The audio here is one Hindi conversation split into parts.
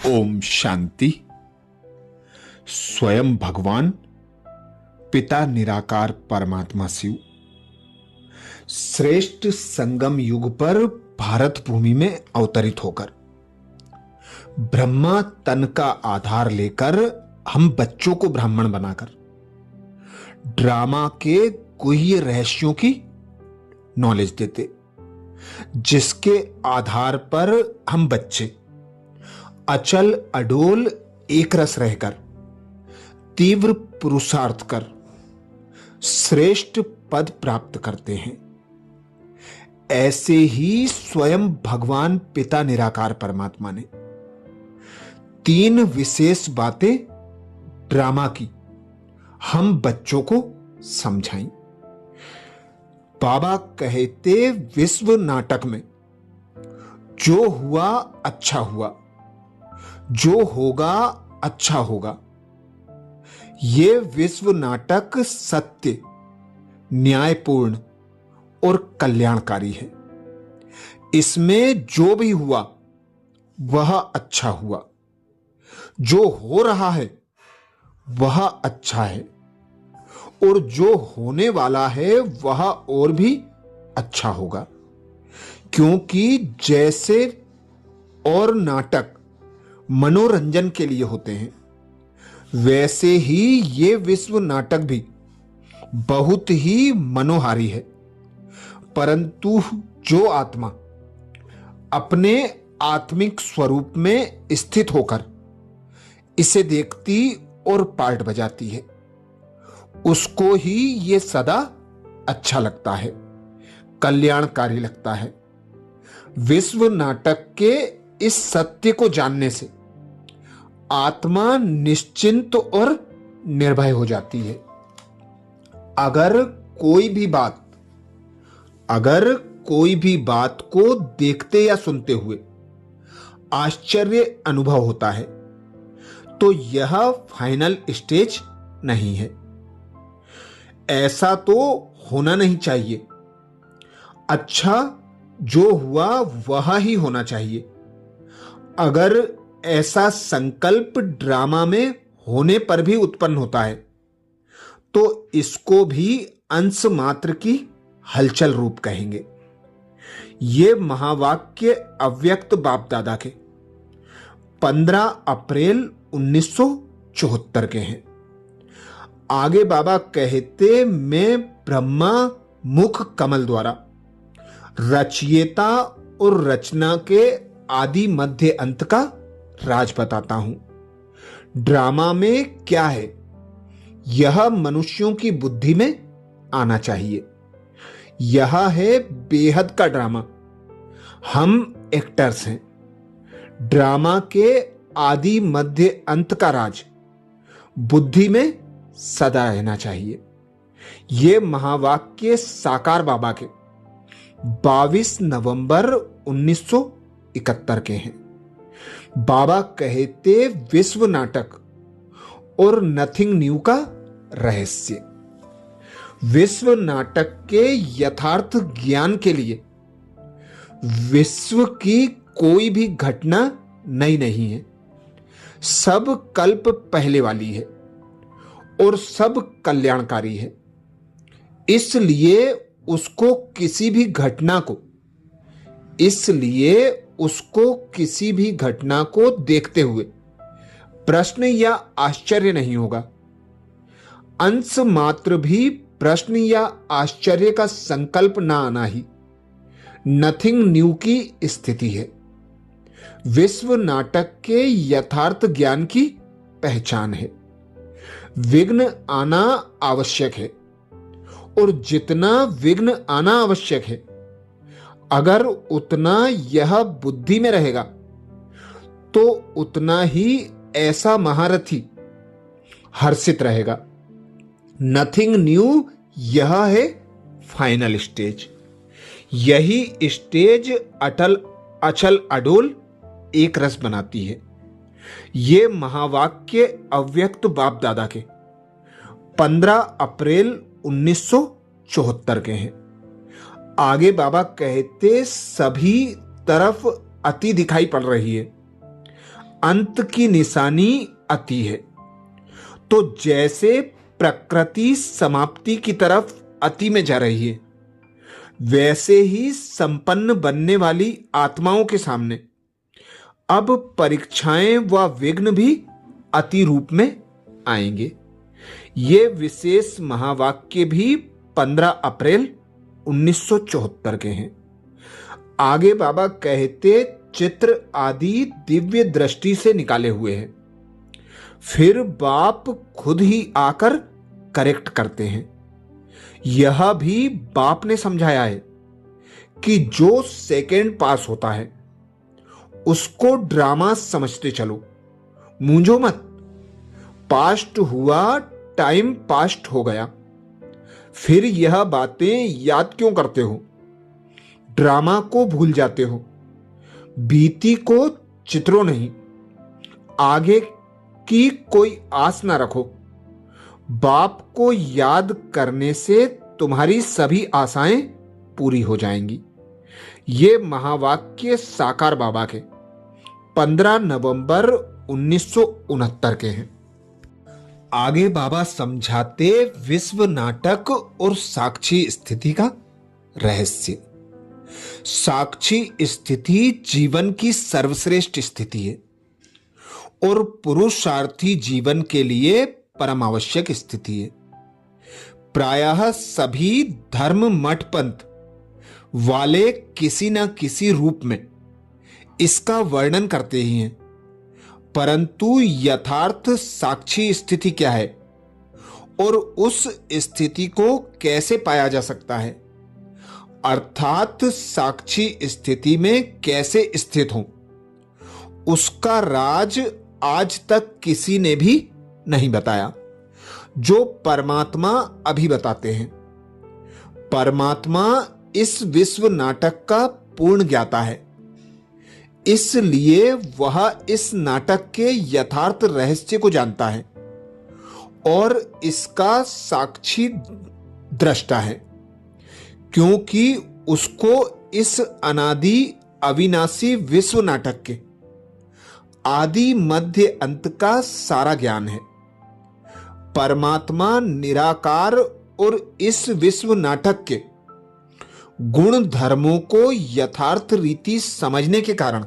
ओम शांति। स्वयं भगवान पिता निराकार परमात्मा शिव श्रेष्ठ संगम युग पर भारत भूमि में अवतरित होकर ब्रह्मा तन का आधार लेकर हम बच्चों को ब्राह्मण बनाकर ड्रामा के गुह्य रहस्यों की नॉलेज देते, जिसके आधार पर हम बच्चे अचल अडोल एक रस रहकर तीव्र पुरुषार्थ कर श्रेष्ठ पद प्राप्त करते हैं। ऐसे ही स्वयं भगवान पिता निराकार परमात्मा ने 3 विशेष बातें ड्रामा की हम बच्चों को समझाई। बाबा कहते, विश्व नाटक में जो हुआ अच्छा हुआ, जो होगा अच्छा होगा। ये विश्व नाटक सत्य, न्यायपूर्ण और कल्याणकारी है। इसमें जो भी हुआ वह अच्छा हुआ, जो हो रहा है वह अच्छा है, और जो होने वाला है वह और भी अच्छा होगा। क्योंकि जैसे और नाटक मनोरंजन के लिए होते हैं, वैसे ही ये विश्व नाटक भी बहुत ही मनोहारी है। परंतु जो आत्मा अपने आत्मिक स्वरूप में स्थित होकर इसे देखती और पार्ट बजाती है, उसको ही ये सदा अच्छा लगता है, कल्याणकारी लगता है। विश्व नाटक के इस सत्य को जानने से आत्मा निश्चिंत और निर्भय हो जाती है। अगर कोई भी बात को देखते या सुनते हुए आश्चर्य अनुभव होता है, तो यह फाइनल स्टेज नहीं है। ऐसा तो होना नहीं चाहिए। अच्छा जो हुआ वह ही होना चाहिए। अगर ऐसा संकल्प ड्रामा में होने पर भी उत्पन्न होता है, तो इसको भी अंश मात्र की हलचल रूप कहेंगे। ये महावाक्य अव्यक्त बाप दादा के 15 अप्रैल 1974 के हैं। आगे बाबा कहते, मैं ब्रह्मा मुख कमल द्वारा रचयिता और रचना के आदि मध्य अंत का राज बताता हूं। ड्रामा में क्या है, यह मनुष्यों की बुद्धि में आना चाहिए। यह है बेहद का ड्रामा। हम एक्टर्स हैं। ड्रामा के आदि मध्य अंत का राज बुद्धि में सदा रहना चाहिए। यह महावाक्य साकार बाबा के 22 नवंबर 1971 के हैं। बाबा कहते, विश्व नाटक और नथिंग न्यू का रहस्य। विश्व नाटक के यथार्थ ज्ञान के लिए विश्व की कोई भी घटना नई नहीं है। सब कल्प पहले वाली है और सब कल्याणकारी है। इसलिए उसको किसी भी घटना को देखते हुए प्रश्न या आश्चर्य नहीं होगा। अंश मात्र भी प्रश्न या आश्चर्य का संकल्प ना आना ही नथिंग न्यू की स्थिति है। विश्व नाटक के यथार्थ ज्ञान की पहचान है। विघ्न आना आवश्यक है, और जितना विघ्न आना आवश्यक है, अगर उतना यह बुद्धि में रहेगा, तो उतना ही ऐसा महारथी हर्षित रहेगा। नथिंग न्यू, यह है फाइनल स्टेज। यही स्टेज अचल अडोल एक रस बनाती है। ये महावाक्य अव्यक्त बाप दादा के 15 अप्रैल 1974 के हैं। आगे बाबा कहते, सभी तरफ अति दिखाई पड़ रही है। अंत की निशानी अति है। तो जैसे प्रकृति समाप्ति की तरफ अति में जा रही है, वैसे ही संपन्न बनने वाली आत्माओं के सामने अब परीक्षाएं व विघ्न भी अति रूप में आएंगे। ये विशेष महावाक्य भी 15 अप्रैल 1974 के हैं। आगे बाबा कहते चित्र आदि दिव्य दृष्टि से निकाले हुए हैं, फिर बाप खुद ही आकर करेक्ट करते हैं। यह भी बाप ने समझाया है कि जो सेकेंड पास होता है उसको ड्रामा समझते चलो, मूंझो मत। पास्ट हुआ, टाइम पास्ट हो गया, फिर यह बातें याद क्यों करते हो? ड्रामा को भूल जाते हो, बीती को चित्रो नहीं, आगे की कोई आस ना रखो। बाप को याद करने से तुम्हारी सभी आशाएं पूरी हो जाएंगी। ये महावाक्य साकार बाबा के 15 नवंबर 1969 के हैं। आगे बाबा समझाते विश्व नाटक और साक्षी स्थिति का रहस्य। साक्षी स्थिति जीवन की सर्वश्रेष्ठ स्थिति है और पुरुषार्थी जीवन के लिए परम आवश्यक स्थिति है। प्रायः सभी धर्म मठ पंथ वाले किसी न किसी रूप में इसका वर्णन करते ही हैं, परंतु यथार्थ साक्षी स्थिति क्या है और उस स्थिति को कैसे पाया जा सकता है, अर्थात साक्षी स्थिति में कैसे स्थित हो, उसका राज आज तक किसी ने भी नहीं बताया, जो परमात्मा अभी बताते हैं। परमात्मा इस विश्व नाटक का पूर्ण ज्ञाता है, इसलिए वह इस नाटक के यथार्थ रहस्य को जानता है और इसका साक्षी दृष्टा है, क्योंकि उसको इस अनादि अविनाशी विश्व नाटक के आदि मध्य अंत का सारा ज्ञान है। परमात्मा निराकार और इस विश्व नाटक के गुण धर्मों को यथार्थ रीति समझने के कारण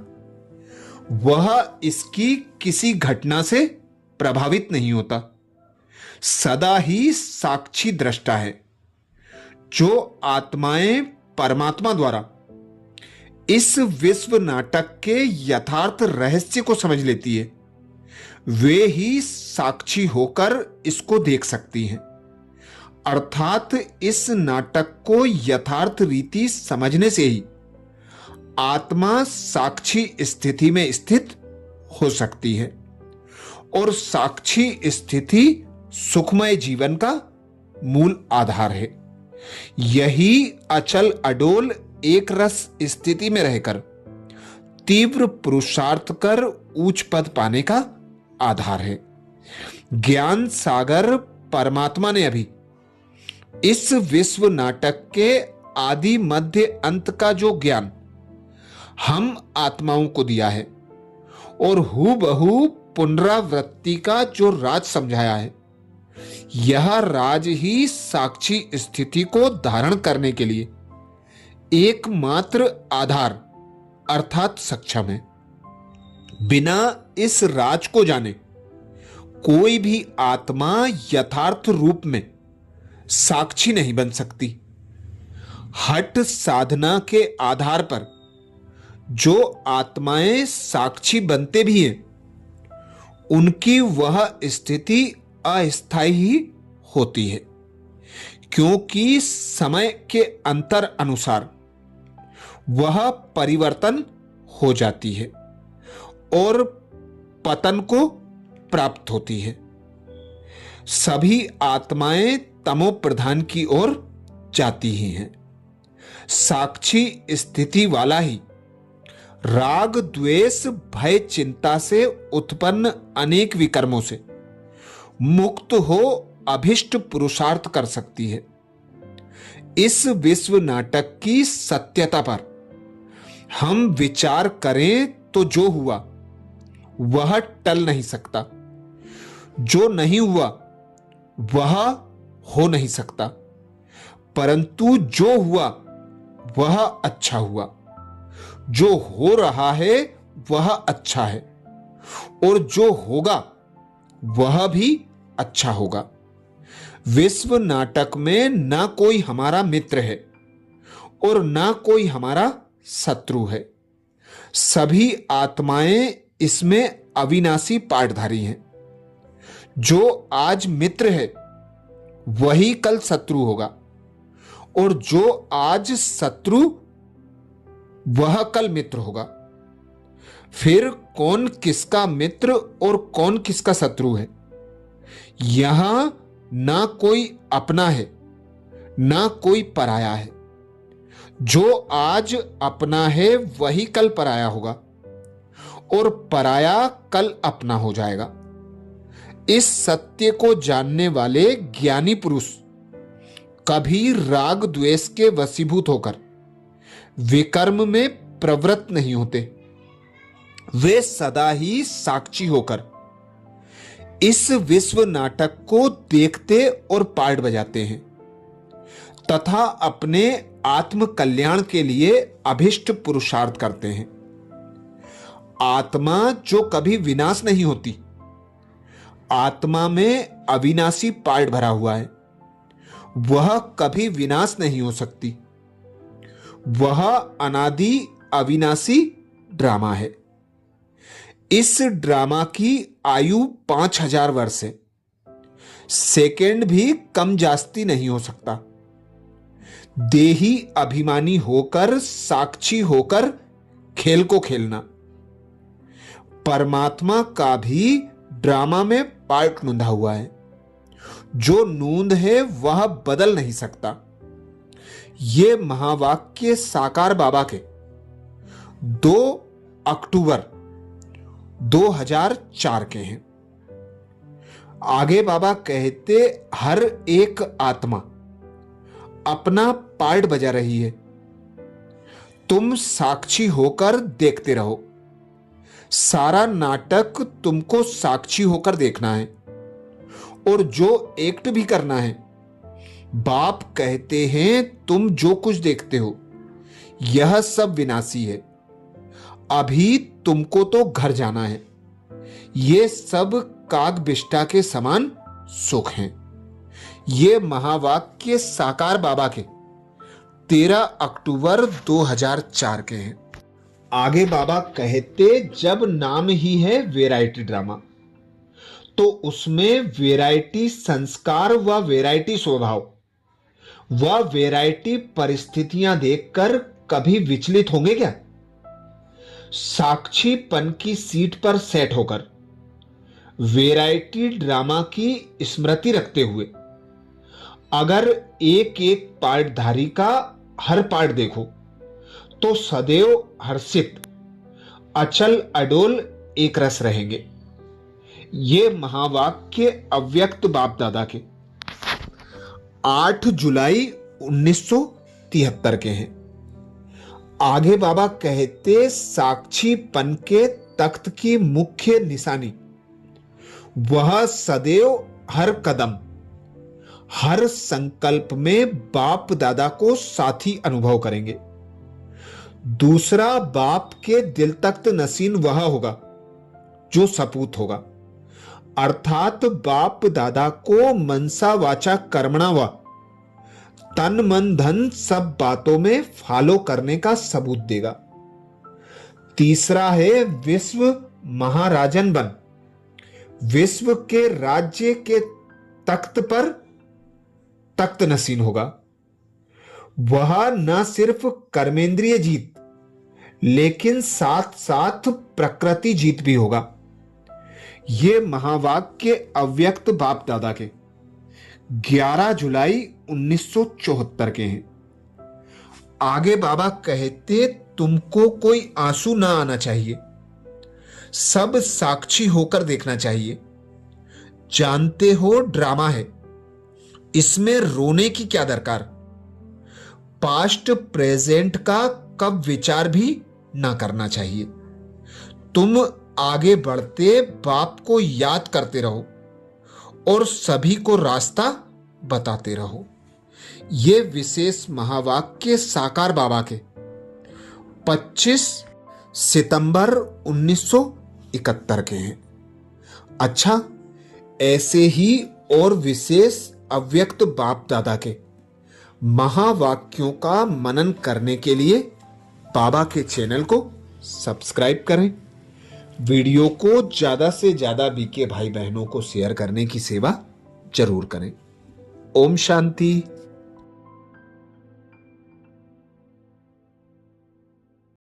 वह इसकी किसी घटना से प्रभावित नहीं होता, सदा ही साक्षी दृष्टा है। जो आत्माएं परमात्मा द्वारा इस विश्व नाटक के यथार्थ रहस्य को समझ लेती है, वे ही साक्षी होकर इसको देख सकती हैं, अर्थात इस नाटक को यथार्थ रीति समझने से ही आत्मा साक्षी स्थिति में स्थित हो सकती है और साक्षी स्थिति सुखमय जीवन का मूल आधार है। यही अचल अडोल एक रस स्थिति में रहकर तीव्र पुरुषार्थ कर उच्च पद पाने का आधार है। ज्ञान सागर परमात्मा ने अभी इस विश्व नाटक के आदि मध्य अंत का जो ज्ञान हम आत्माओं को दिया है और हूबहू पुनरावृत्ति का जो राज समझाया है, यह राज ही साक्षी स्थिति को धारण करने के लिए एकमात्र आधार अर्थात सक्षम है। बिना इस राज को जाने कोई भी आत्मा यथार्थ रूप में साक्षी नहीं बन सकती। हठ साधना के आधार पर जो आत्माएं साक्षी बनते भी हैं, उनकी वह स्थिति अस्थायी ही होती है, क्योंकि समय के अंतर अनुसार वह परिवर्तन हो जाती है और पतन को प्राप्त होती है। सभी आत्माएं तमो प्रधान की ओर जाती ही हैं। साक्षी स्थिति वाला ही राग द्वेष भय चिंता से उत्पन्न अनेक विकर्मों से मुक्त हो अभिष्ट पुरुषार्थ कर सकती है। इस विश्व नाटक की सत्यता पर हम विचार करें तो जो हुआ वह टल नहीं सकता। जो नहीं हुआ वह हो नहीं सकता, परंतु जो हुआ वह अच्छा हुआ। जो हो रहा है वह अच्छा है, और जो होगा वह भी अच्छा होगा। विश्व नाटक में ना कोई हमारा मित्र है और ना कोई हमारा शत्रु है। सभी आत्माएं इसमें अविनाशी पार्टधारी हैं। जो आज मित्र है वही कल शत्रु होगा, और जो आज शत्रु वह कल मित्र होगा। फिर कौन किसका मित्र और कौन किसका शत्रु है? यहां ना कोई अपना है ना कोई पराया है। जो आज अपना है वही कल पराया होगा, और पराया कल अपना हो जाएगा। इस सत्य को जानने वाले ज्ञानी पुरुष कभी राग द्वेष के वशीभूत होकर विकर्म में प्रवृत्त नहीं होते। वे सदा ही साक्षी होकर इस विश्व नाटक को देखते और पार्ट बजाते हैं, तथा अपने आत्म कल्याण के लिए अभिष्ट पुरुषार्थ करते हैं। आत्मा जो कभी विनाश नहीं होती, आत्मा में अविनाशी पार्ट भरा हुआ है, वह कभी विनाश नहीं हो सकती। वह अनादि अविनाशी ड्रामा है। इस ड्रामा की आयु 5000 वर्ष है। सेकेंड भी कम जास्ती नहीं हो सकता। देही अभिमानी होकर साक्षी होकर खेल को खेलना। परमात्मा का भी ड्रामा में पार्ट नूंधा हुआ है। जो नूंद है वह बदल नहीं सकता। ये महावाक्य साकार बाबा के 2 अक्टूबर 2004 के हैं। आगे बाबा कहते, हर एक आत्मा अपना पार्ट बजा रही है। तुम साक्षी होकर देखते रहो। सारा नाटक तुमको साक्षी होकर देखना है, और जो एक्ट भी करना है। बाप कहते हैं, तुम जो कुछ देखते हो यह सब विनाशी है। अभी तुमको तो घर जाना है। ये सब काग बिष्टा के समान सुख हैं। ये महावाक्य साकार बाबा के 13 अक्टूबर 2004 के हैं। आगे बाबा कहते, जब नाम ही है वैरायटी ड्रामा, तो उसमें वैरायटी संस्कार व वैरायटी स्वभाव व वैरायटी परिस्थितियां देखकर कभी विचलित होंगे क्या? साक्षीपन की सीट पर सेट होकर वैरायटी ड्रामा की स्मृति रखते हुए अगर एक एक पार्टधारी का हर पार्ट देखो तो सदैव हर्षित अचल अडोल एक रस रहेंगे। ये महावाक्य अव्यक्त बाप दादा के 8 जुलाई 1973 के हैं। आगे बाबा कहते, साक्षीपन के तख्त की मुख्य निशानी वह सदैव हर कदम हर संकल्प में बाप दादा को साथी अनुभव करेंगे। दूसरा, बाप के दिल तख्त नसीन वह होगा जो सपूत होगा, अर्थात बाप दादा को मनसा वाचा कर्मणा व तन मन धन सब बातों में फॉलो करने का सबूत देगा। तीसरा है, विश्व महाराजन बन विश्व के राज्य के तख्त पर तख्त नसीन होगा। वह न सिर्फ कर्मेंद्रिय जीत लेकिन साथ साथ प्रकृति जीत भी होगा। ये महावाक्य अव्यक्त बाप दादा के 11 जुलाई 1974 के हैं। आगे बाबा कहते, तुमको कोई आंसू ना आना चाहिए, सब साक्षी होकर देखना चाहिए। जानते हो ड्रामा है, इसमें रोने की क्या दरकार। पास्ट प्रेजेंट का कब विचार भी ना करना चाहिए। तुम आगे बढ़ते बाप को याद करते रहो और सभी को रास्ता बताते रहो। ये विशेष महावाक्य साकार बाबा के 25 सितंबर 1971 के हैं। अच्छा, ऐसे ही और विशेष अव्यक्त बाप दादा के महावाक्यों का मनन करने के लिए बाबा के चैनल को सब्सक्राइब करें। वीडियो को ज्यादा से ज्यादा बीके भाई बहनों को शेयर करने की सेवा जरूर करें। ओम शांति।